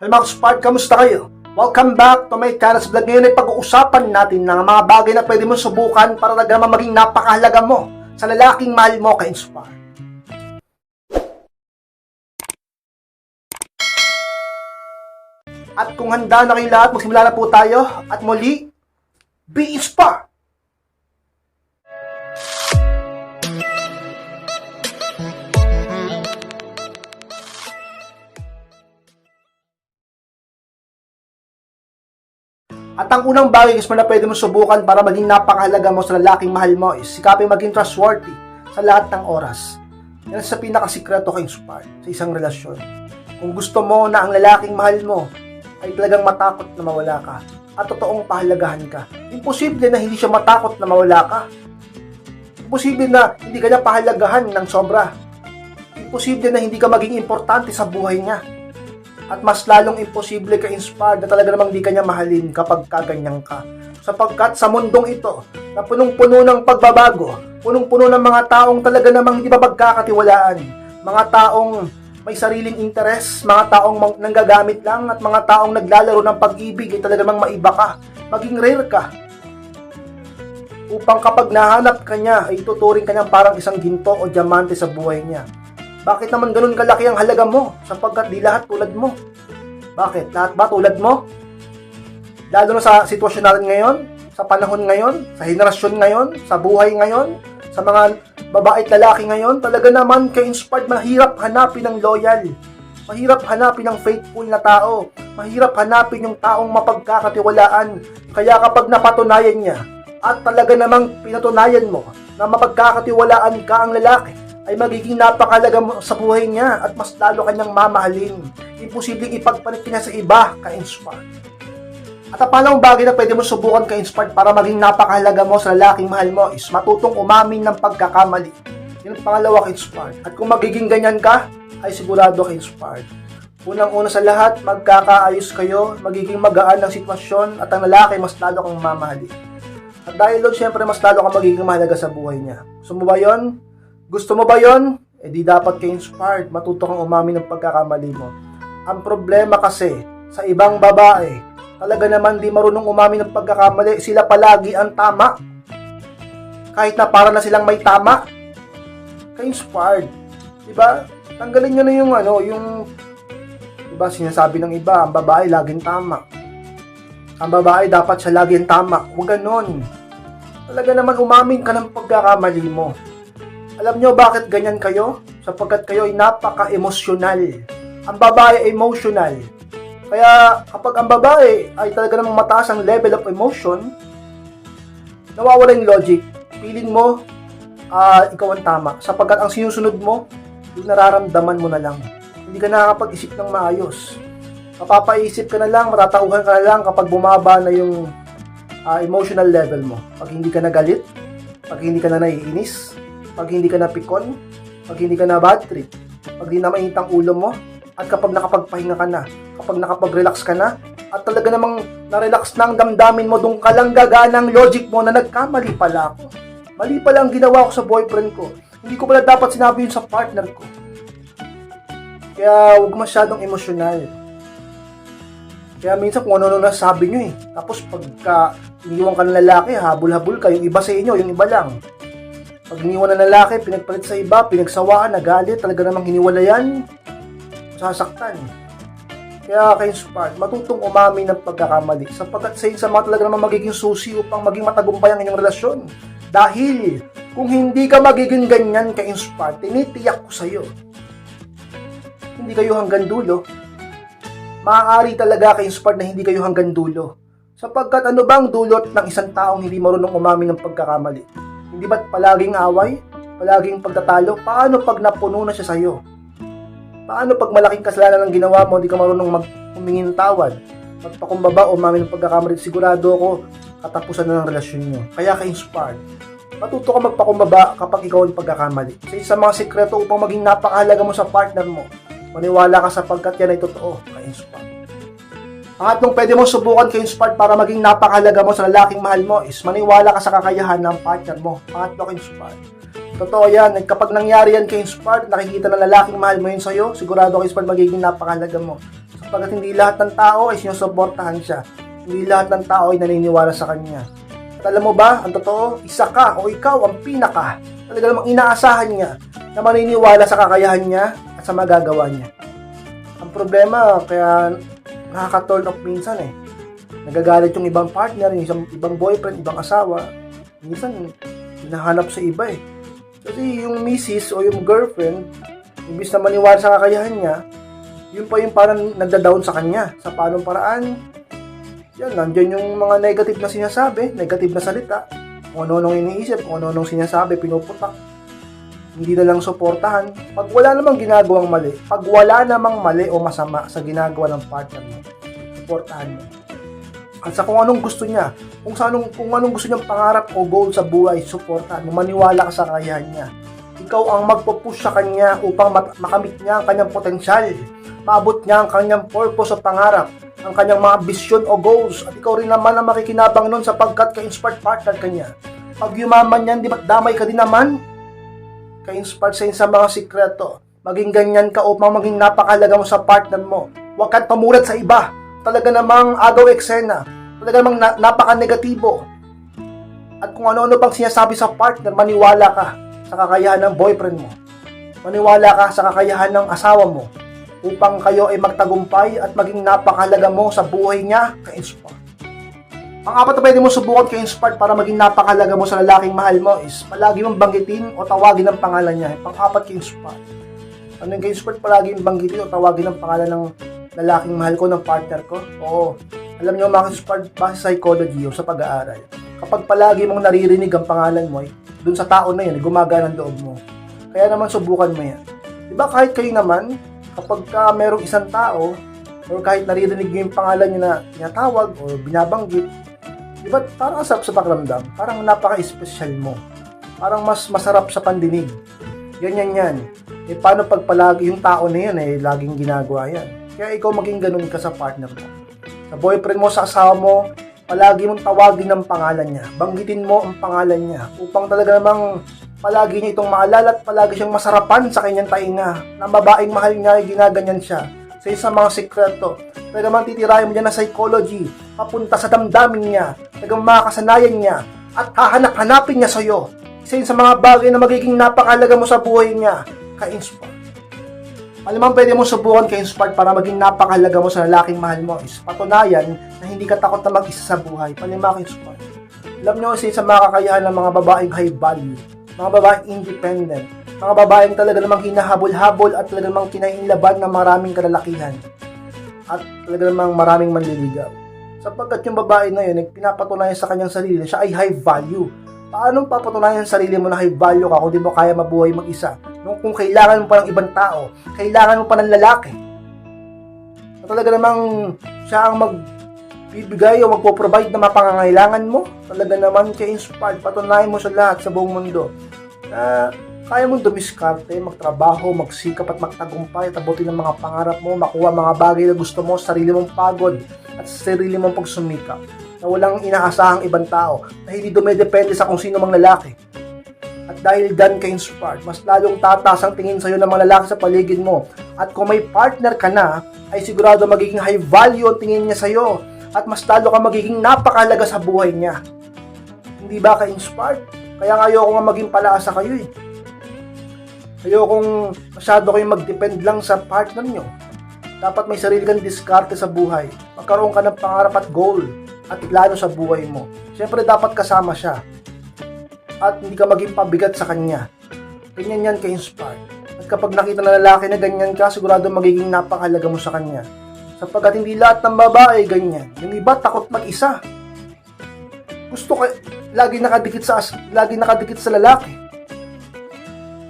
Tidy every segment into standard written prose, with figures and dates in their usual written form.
Hey mga Spark, kamusta kayo? Welcome back to my channel's vlog. Ngayon ay pag-uusapan natin ng mga bagay na pwede mo subukan para talaga maging napakahalaga mo sa lalaking mahal mo kay Spark. At kung handa na kayo lahat, magsimula na po tayo. At muli, be Spark! At ang unang bagay guys na pwede mo subukan para maging napakahalaga mo sa lalaking mahal mo is sikapin maging trustworthy sa lahat ng oras. Yan sa pinakasikreto kay Spark sa isang relasyon. Kung gusto mo na ang lalaking mahal mo ay talagang matakot na mawala ka at totoong pahalagahan ka, imposible na hindi siya matakot na mawala ka. Imposible na hindi ka niya pahalagahan ng sobra. Imposible na hindi ka maging importante sa buhay niya. At mas lalong imposible ka-inspired na talaga namang di ka niya mahalin kapag kaganyan ka. Sapagkat sa mundong ito, na punong-puno ng pagbabago, punong-puno ng mga taong talaga namang hindi mapagkakatiwalaan, mga taong may sariling interes, mga taong nanggagamit lang, at mga taong naglalaro ng pag-ibig ay talaga namang maiba ka, maging rare ka. Upang kapag nahanap ka niya, ay tuturing ka niya parang isang ginto o diamante sa buhay niya. Bakit naman ganun kalaki ang halaga mo? Sapagkat di lahat tulad mo. Bakit? Lahat ba tulad mo? Lalo na sa sitwasyon natin ngayon, sa panahon ngayon, sa henerasyon ngayon, sa buhay ngayon, sa mga babae at lalaki ngayon, talaga naman ka-inspired, mahirap hanapin ng loyal. Mahirap hanapin ng faithful na tao. Mahirap hanapin yung taong mapagkakatiwalaan. Kaya kapag napatunayan niya, at talaga namang pinatunayan mo na mapagkakatiwalaan ka ang lalaki, ay magiging napakalaga mo sa buhay niya at mas lalo kanyang mamahalin. Imposibleng ipagpalit niya sa iba ka-inspired. At ang pangalawang bagay na pwede mo subukan ka-inspired para maging napakahalaga mo sa lalaking mahal mo is matutong umamin ng pagkakamali. Yung pangalawa ka-inspired. At kung magiging ganyan ka, ay sigurado ka-inspired. Unang-una sa lahat, magkakaayos kayo, magiging magaan ang sitwasyon at ang lalaki mas lalo kang mamahalin. At dahil doon, syempre mas lalo kang magiging mahalaga sa buhay niya. Gusto mo ba yun? Gusto mo ba yon? Eh di dapat ka-inspired, matuto kang umamin ng pagkakamali mo. Ang problema kasi, sa ibang babae, talaga naman di marunong umamin ng pagkakamali, sila palagi ang tama. Kahit na para na silang may tama, ka-inspired. Diba? Tanggalin nyo na yung diba, sinasabi ng iba, ang babae laging tama. Ang babae dapat siya laging tama. Huwag ganon. Talaga naman umamin ka ng pagkakamali mo. Alam nyo bakit ganyan kayo? Sapagkat kayo ay napaka-emosyonal. Ang babae ay emotional. Kaya kapag ang babae ay talaga namang mataas ang level of emotion, nawawala yung logic. Feeling mo, ikaw ang tama. Sapagkat ang sinusunod mo, yung nararamdaman mo na lang. Hindi ka nakakapag-isip ng maayos. Mapapaisip ka na lang, matatauhan ka na lang kapag bumaba na yung emotional level mo. Pag hindi ka nagalit, pag hindi ka na naiinis, pag hindi ka na pikon, pag hindi ka na bad trip, pag hindi na mainit ang ulo mo, at kapag nakapagpahinga ka na, kapag nakapag-relax ka na, at talaga namang na-relax na ang damdamin mo, doon ka lang gaganang logic mo na nagkamali pala ako. Mali pala ang ginawa ko sa boyfriend ko. Hindi ko pala dapat sinabi yun sa partner ko. Kaya huwag masyadong emosyonal. Kaya minsan kung ano nasabi nyo Tapos pagka iniwan ka ng lalaki, habol-habol ka, yung iba sa inyo, yung iba lang. Pag iniwan ng lalaki, pinagpalit sa iba, pinagsawaan, nagalit, talaga namang hiniwalayan, sasaktan. Kaya kayo Spark, matutong umamin ng pagkakamali sapagkat sa mga talaga namang magiging susi upang maging matagumpay ang inyong relasyon. Dahil kung hindi ka magiging ganyan kayo Spark, tinitiyak ko sa'yo, hindi kayo hanggang dulo. Maaari talaga kayo Spark na hindi kayo hanggang dulo. Sapagkat ano bang dulot ng isang taong hindi marunong umamin ng pagkakamali? Hindi ba't palaging away? Palaging pagtatalo? Paano pag napuno na siya sa'yo? Paano pag malaking kasalanan ang ginawa mo, hindi ka marunong humingi ng tawad? Magpakumbaba o umamin ng pagkakamali, sigurado ako katapusan na ng relasyon nyo. Kaya ka-inspired. Matuto ka magpakumbaba kapag ikaw ang pagkakamali. Sa mga sikreto upang maging napakahalaga mo sa partner mo, maniwala ka sapagkat yan ay totoo. Ka-inspired. Pangatlong pwede mo subukan ka-inspired para maging napakahalaga mo sa lalaking mahal mo is maniwala ka sa kakayahan ng partner mo. Pangatlo ka-inspired. Totoo yan. Kapag nangyari yan ka-inspired, nakikita ng lalaking mahal mo yun sa'yo, sigurado ka-inspired magiging napakahalaga mo sa Sapagkat hindi lahat ng tao ay sinusuportahan siya. Hindi lahat ng tao ay naniniwala sa kanya. At alam mo ba, ang totoo, isa ka o ikaw ang pinaka. Talaga namang inaasahan niya na maniniwala sa kakayahan niya at sa magagawa niya. Ang problema, kaya nakaka-turn off minsan eh. Nagagalit yung ibang partner, yung ibang boyfriend, ibang asawa. Minsan, hinahanap sa iba eh. Kasi yung misis o yung girlfriend, imbis na maniwala sa kakayahan niya, yun pa yung parang nagda-down sa kanya. Sa paanong paraan, yan, nandyan yung mga negative na sinasabi, negative na salita. Kung ano-anong iniisip, kung ano-anong sinasabi, pinuputak. Hindi na lang suportahan. Pag wala namang ginagawang mali, pag wala namang mali o masama sa ginagawa ng partner mo, suportahan mo. At sa kung anong gusto niya, kung anong gusto niyang pangarap o goal sa buhay, suportahan mo, maniwala ka sa kakayahan niya. Ikaw ang magpo-push sa kanya upang makamit niya ang kanyang potensyal. Maabot niya ang kanyang purpose o pangarap, ang kanyang mga vision o goals. At ikaw rin naman ang makikinabang nun sapagkat ka-inspired partner ka niya. Pag yumaman yan, di ba't damay ka din naman? Ka-inspired sa mga sikreto. Maging ganyan ka upang maging napakahalaga mo sa partner mo. Huwag kang pamulat sa iba. Talaga namang agaw eksena. Talaga namang napaka-negatibo. At kung ano-ano pang sinasabi sa partner, maniwala ka sa kakayahan ng boyfriend mo. Maniwala ka sa kakayahan ng asawa mo upang kayo ay magtagumpay at maging napakahalaga mo sa buhay niya, ka-inspired. Ang apat na pwede mo subukan ka-inspired para maging napakahalaga mo sa lalaking mahal mo is palagi mong banggitin o tawagin ang pangalan niya. Pang-apat ka-inspired. Ano yung ka-inspired? Palagi mong banggitin o tawagin ang pangalan ng lalaking mahal ko, ng partner ko. Oo. Alam niyo mga ka-inspired, base sa psychology o sa pag-aaral. Kapag palagi mong naririnig ang pangalan mo, dun sa tao na yun, gumagana ang loob mo. Kaya naman subukan mo yan. Diba kahit kayo naman, kapag merong isang tao, or kahit naririnig nyo yung pangalan nyo na tinatawag o binabanggit, diba parang asap sa pakiramdam, parang napaka-espesyal mo. Parang mas masarap sa pandinig. Ganyan yan. Eh paano pag palagi yung tao na yan laging ginagawa yan? Kaya ikaw maging ganun ka sa partner mo. Sa boyfriend mo, sa asawa mo, palagi mong tawagin ang pangalan niya. Banggitin mo ang pangalan niya upang talaga namang palagi niya itong maalala at palagi siyang masarapan sa kanyang tainga. Na babaeng mahal niya ay ginaganyan siya. Sa isang mga sikreto. Talaga namang titirahin mo niya na psychology. Papunta sa damdamin niya. Talagang makakasanayan niya. At hahanap-hanapin niya sa'yo. Isa yun sa mga bagay na magiging napakahalaga mo sa buhay niya. Ka-inspire. Alam mo, pwede mo subukan ka-inspired para maging napakahalaga mo sa lalaking mahal mo is patunayan na hindi ka takot na mag-isa sa buhay. Palima ka-inspired. Alam nyo kasi sa mga kakayahan ng mga babaeng high value, mga babaeng independent, mga babaeng talaga namang hinahabol-habol at talaga namang kinainlaban ng maraming kalalakihan at talaga namang maraming manliligaw. Sapagkat yung babae na yun, pinapatunayan sa kanyang sarili, siya ay high value. Paano papatunayan sa sarili mo na high value ka kung di mo kaya mabuhay mag-isa? Kung kailangan mo pa ng ibang tao, kailangan mo pa ng lalaki. Na talaga namang siya ang magbibigay o magpo-provide na mapangangailangan mo. Talaga naman siya inspired. Patunayan mo sa lahat sa buong mundo na kaya mong dumiskarte, magtrabaho, magsikap at magtagumpay at abutin ang mga pangarap mo, makuha mga bagay na gusto mo, sarili mong pagod at sarili mong pagsumikap. Na walang inaasahang ibang tao, na hindi dumedepende sa kung sino mang lalaki. At dahil dyan ka-inspired, mas lalong tataas ang tingin sa'yo ng mga lalaki sa paligid mo. At kung may partner ka na, ay sigurado magiging high value ang tingin niya sa'yo. At mas lalo ka magiging napakahalaga sa buhay niya. Hindi ba ka-inspired? Kaya nga ayoko nga maging palaasa kayo eh. Ayokong masyado kayong mag-depend lang sa partner nyo. Dapat may sarili kang diskarte sa buhay. Magkaroon ka ng pangarap at goal at plano sa buhay mo. Siyempre dapat kasama siya. At hindi ka maging pabigat sa kanya. Ganyan yan ka-inspired. At kapag nakita ng lalaki na ganyan ka, sigurado magiging napakahalaga mo sa kanya. Sapagkat hindi lahat ng babae ganyan. Yung iba takot mag-isa. Gusto ka lagi nakadikit sa lalaki.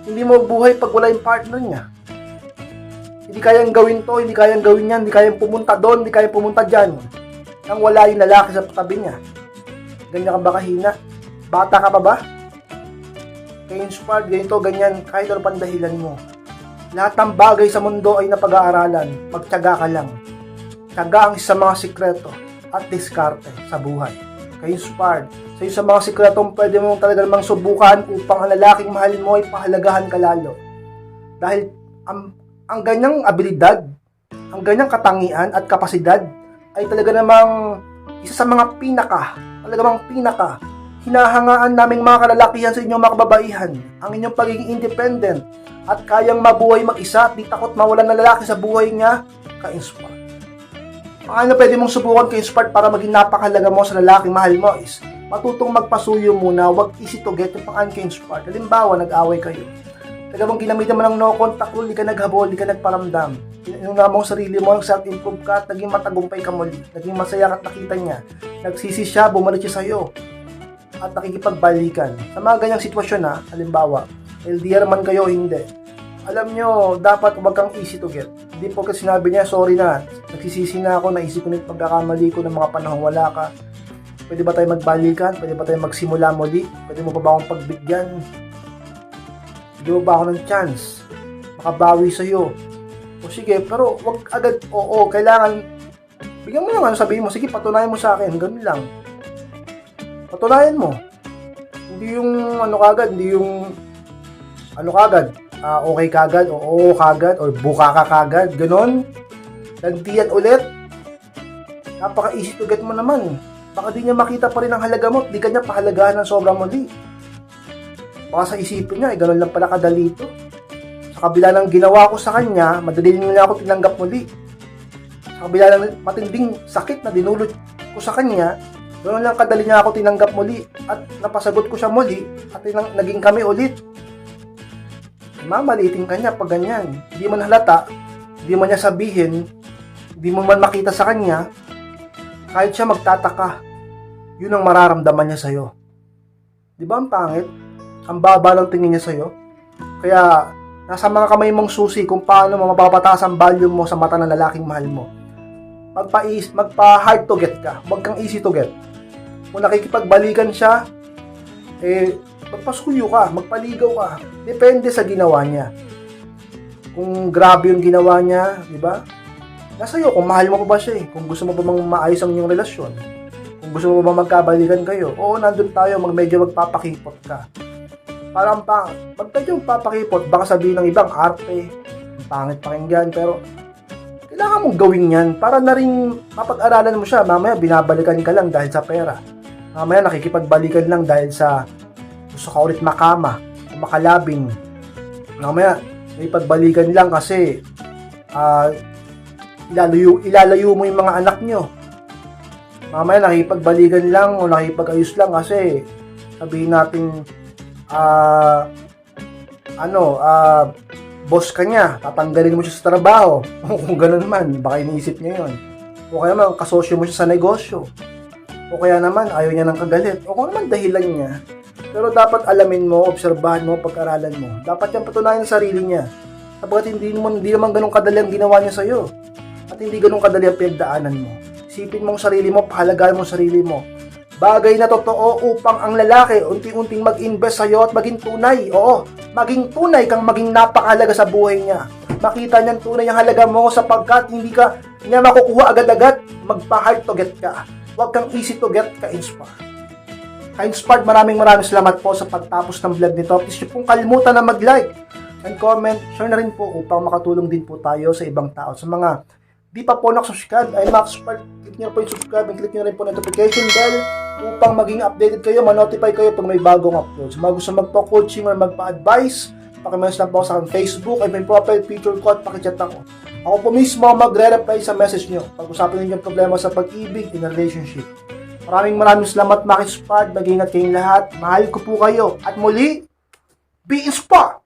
Hindi mo buhay pag wala yung partner niya. Hindi kayang gawin to, hindi kayang gawin yan, hindi kayang pumunta doon, hindi kayang pumunta dyan. Nang wala yung lalaki sa tabi niya. Ganyan ka ba kahina? Bata ka pa ba? Kaya inspired, ganito, ganyan, kahit ano pang dahilan mo. Lahat ng bagay sa mundo ay napag-aaralan. Magtiyaga ka lang. Tiyaga ang isa mga sikreto at diskarte sa buhay. Kaya inspired. Sa isa mga sikretong pwede mong talaga namang subukan upang ang lalaking mahal mo ay pahalagahan ka lalo. Dahil ang ganyang abilidad, ang ganyang katangian at kapasidad ay talaga namang isa sa mga pinaka hinahangaan naming mga kalalakihan sa inyong mga kababaihan, ang inyong pagiging independent at kayang mabuhay mag-isa at di takot mawalan ng lalaki sa buhay niya, ka-inspire. Paano pwede mong subukan ka-inspire para maging napakahalaga mo sa lalaking mahal mo is matutong magpasuyo muna, wag easy to get yung pang ka-inspire. Halimbawa, nag-away kayo. Talagang ginamitan mo ng no contact rule, di ka naghabol, di ka nagparamdam. Inuna mo ang sarili mo, self-improve ka at naging matagumpay ka muli. Naging masaya at nakita niya. Nagsisi siya, bumalik siya sa'yo. At nakikipagbalikan. Sa mga ganyang sitwasyon halimbawa, LDR man kayo, hindi. Alam nyo, dapat wag kang easy to get. Hindi po kasi sinabi niya, sorry na, nagsisisi na ako, naisip ko na yung pagkakamali ko ng mga panahong wala ka. Pwede ba tayo magbalikan? Pwede ba tayo magsimula muli? Pwede mo ba akong pagbigyan? Bigyan mo ba ako ng chance? Makabawi sa'yo. O sige, pero wag agad, oo, kailangan, bigyan mo naman, sabihin mo, sige, patunayan mo sa akin, ganun lang. Patunayan mo. Hindi yung okay kagad, o oo kagad, o buka ka kagad, ganun. Lantian ulit. Napaka-easy to get mo naman. Baka di niya makita pa rin ang halaga mo, di ka niya pahalagahan ng sobrang muli. Baka sa isipin niya, ganun lang pala kadali ito. Sa kabila ng ginawa ko sa kanya, madali niya ako tinanggap muli. Sa kabila ng matinding sakit na dinulot ko sa kanya, ganun lang kadali niya ako tinanggap muli at napasagot ko siya muli at naging kami ulit. Mamaliitin ka niya pag ganyan. Hindi man halata, hindi man niya sabihin, hindi mo man makita sa kanya, kahit siya magtataka, yun ang mararamdaman niya sa'yo. Di ba ang pangit? Ang baba ng tingin niya sa'yo. Kaya, nasa mga kamay mong susi kung paano mo mapapataas ang value mo sa mata ng lalaking mahal mo. Magpa-hard to get ka. Huwag kang easy to get. Kung nakikipagbalikan siya, magpasuyo ka, magpaligaw ka. Depende sa ginawa niya. Kung grabe yung ginawa niya, di ba? Nasa iyo kung mahal mo pa ba siya Kung gusto mo pa bang maayos ang inyong relasyon. Kung gusto mo pa bang magkabalikan kayo. Oo, nandun tayo, medyo magpapakipot ka. Parang medyo magpapakipot, baka sabihin ng ibang arte, pangit pakinggan, pero kailangan mong gawin yan para na rin mapag-aralan mo siya. Mamaya binabalikan ka lang dahil sa pera. Mamaya nakikipagbalikan lang dahil sa gusto ka ulit makama, makalabing. Mamaya may pagbalikan lang kasi ilalayo mo yung mga anak nyo. Mamaya nakikipagbalikan lang o nakikipag-ayos lang kasi sabihin natin boss ka niya, tatanggalin mo siya sa trabaho. Kung gano'n man, baka iniisip niya yun. O kaya naman, kasosyo mo siya sa negosyo. O kaya naman, ayaw niya ng kagalit. O kung naman dahilan niya. Pero dapat alamin mo, obserbahan mo, pag-aralan mo. Dapat niyang patunayan sa sarili niya. Sabagat hindi naman ganun kadali ang ginawa niya sa'yo. At hindi ganun kadali ang pinagdaanan mo. Isipin mo ang sarili mo, pahalagaan mo ang sarili mo. Bagay na totoo upang ang lalaki unti-unting mag-invest sa'yo at maging tunay. Oo, maging tunay kang maging napakahalaga sa buhay niya. Makita niyang tunay ang halaga mo sapagkat hindi ka niya makukuha agad-agad. Magpa-hard to get ka. Huwag kang easy to get ka-inspire. Ka-inspired, maraming salamat po sa pagtapos ng vlog nito. Please pong kalimutan na mag-like and comment. Share na rin po upang makatulong din po tayo sa ibang tao. Sa mga di pa po nakasubscribe, ay Max-Part, click nyo po yung subscribe and click nyo rin po notification bell upang maging updated kayo, ma-notify kayo pag may bagong upload. Sa mga gusto magpa-coaching or magpa-advice, pakimessage lang po sa aking Facebook, ay may profile picture ko at pakichat ako. Ako po mismo magre-reply sa message nyo. Pag-usapin ninyo yung problema sa pag-ibig in a relationship. Maraming salamat, Max-Part. Mag-ingat kayong lahat. Mahal ko po kayo. At muli, be inspired!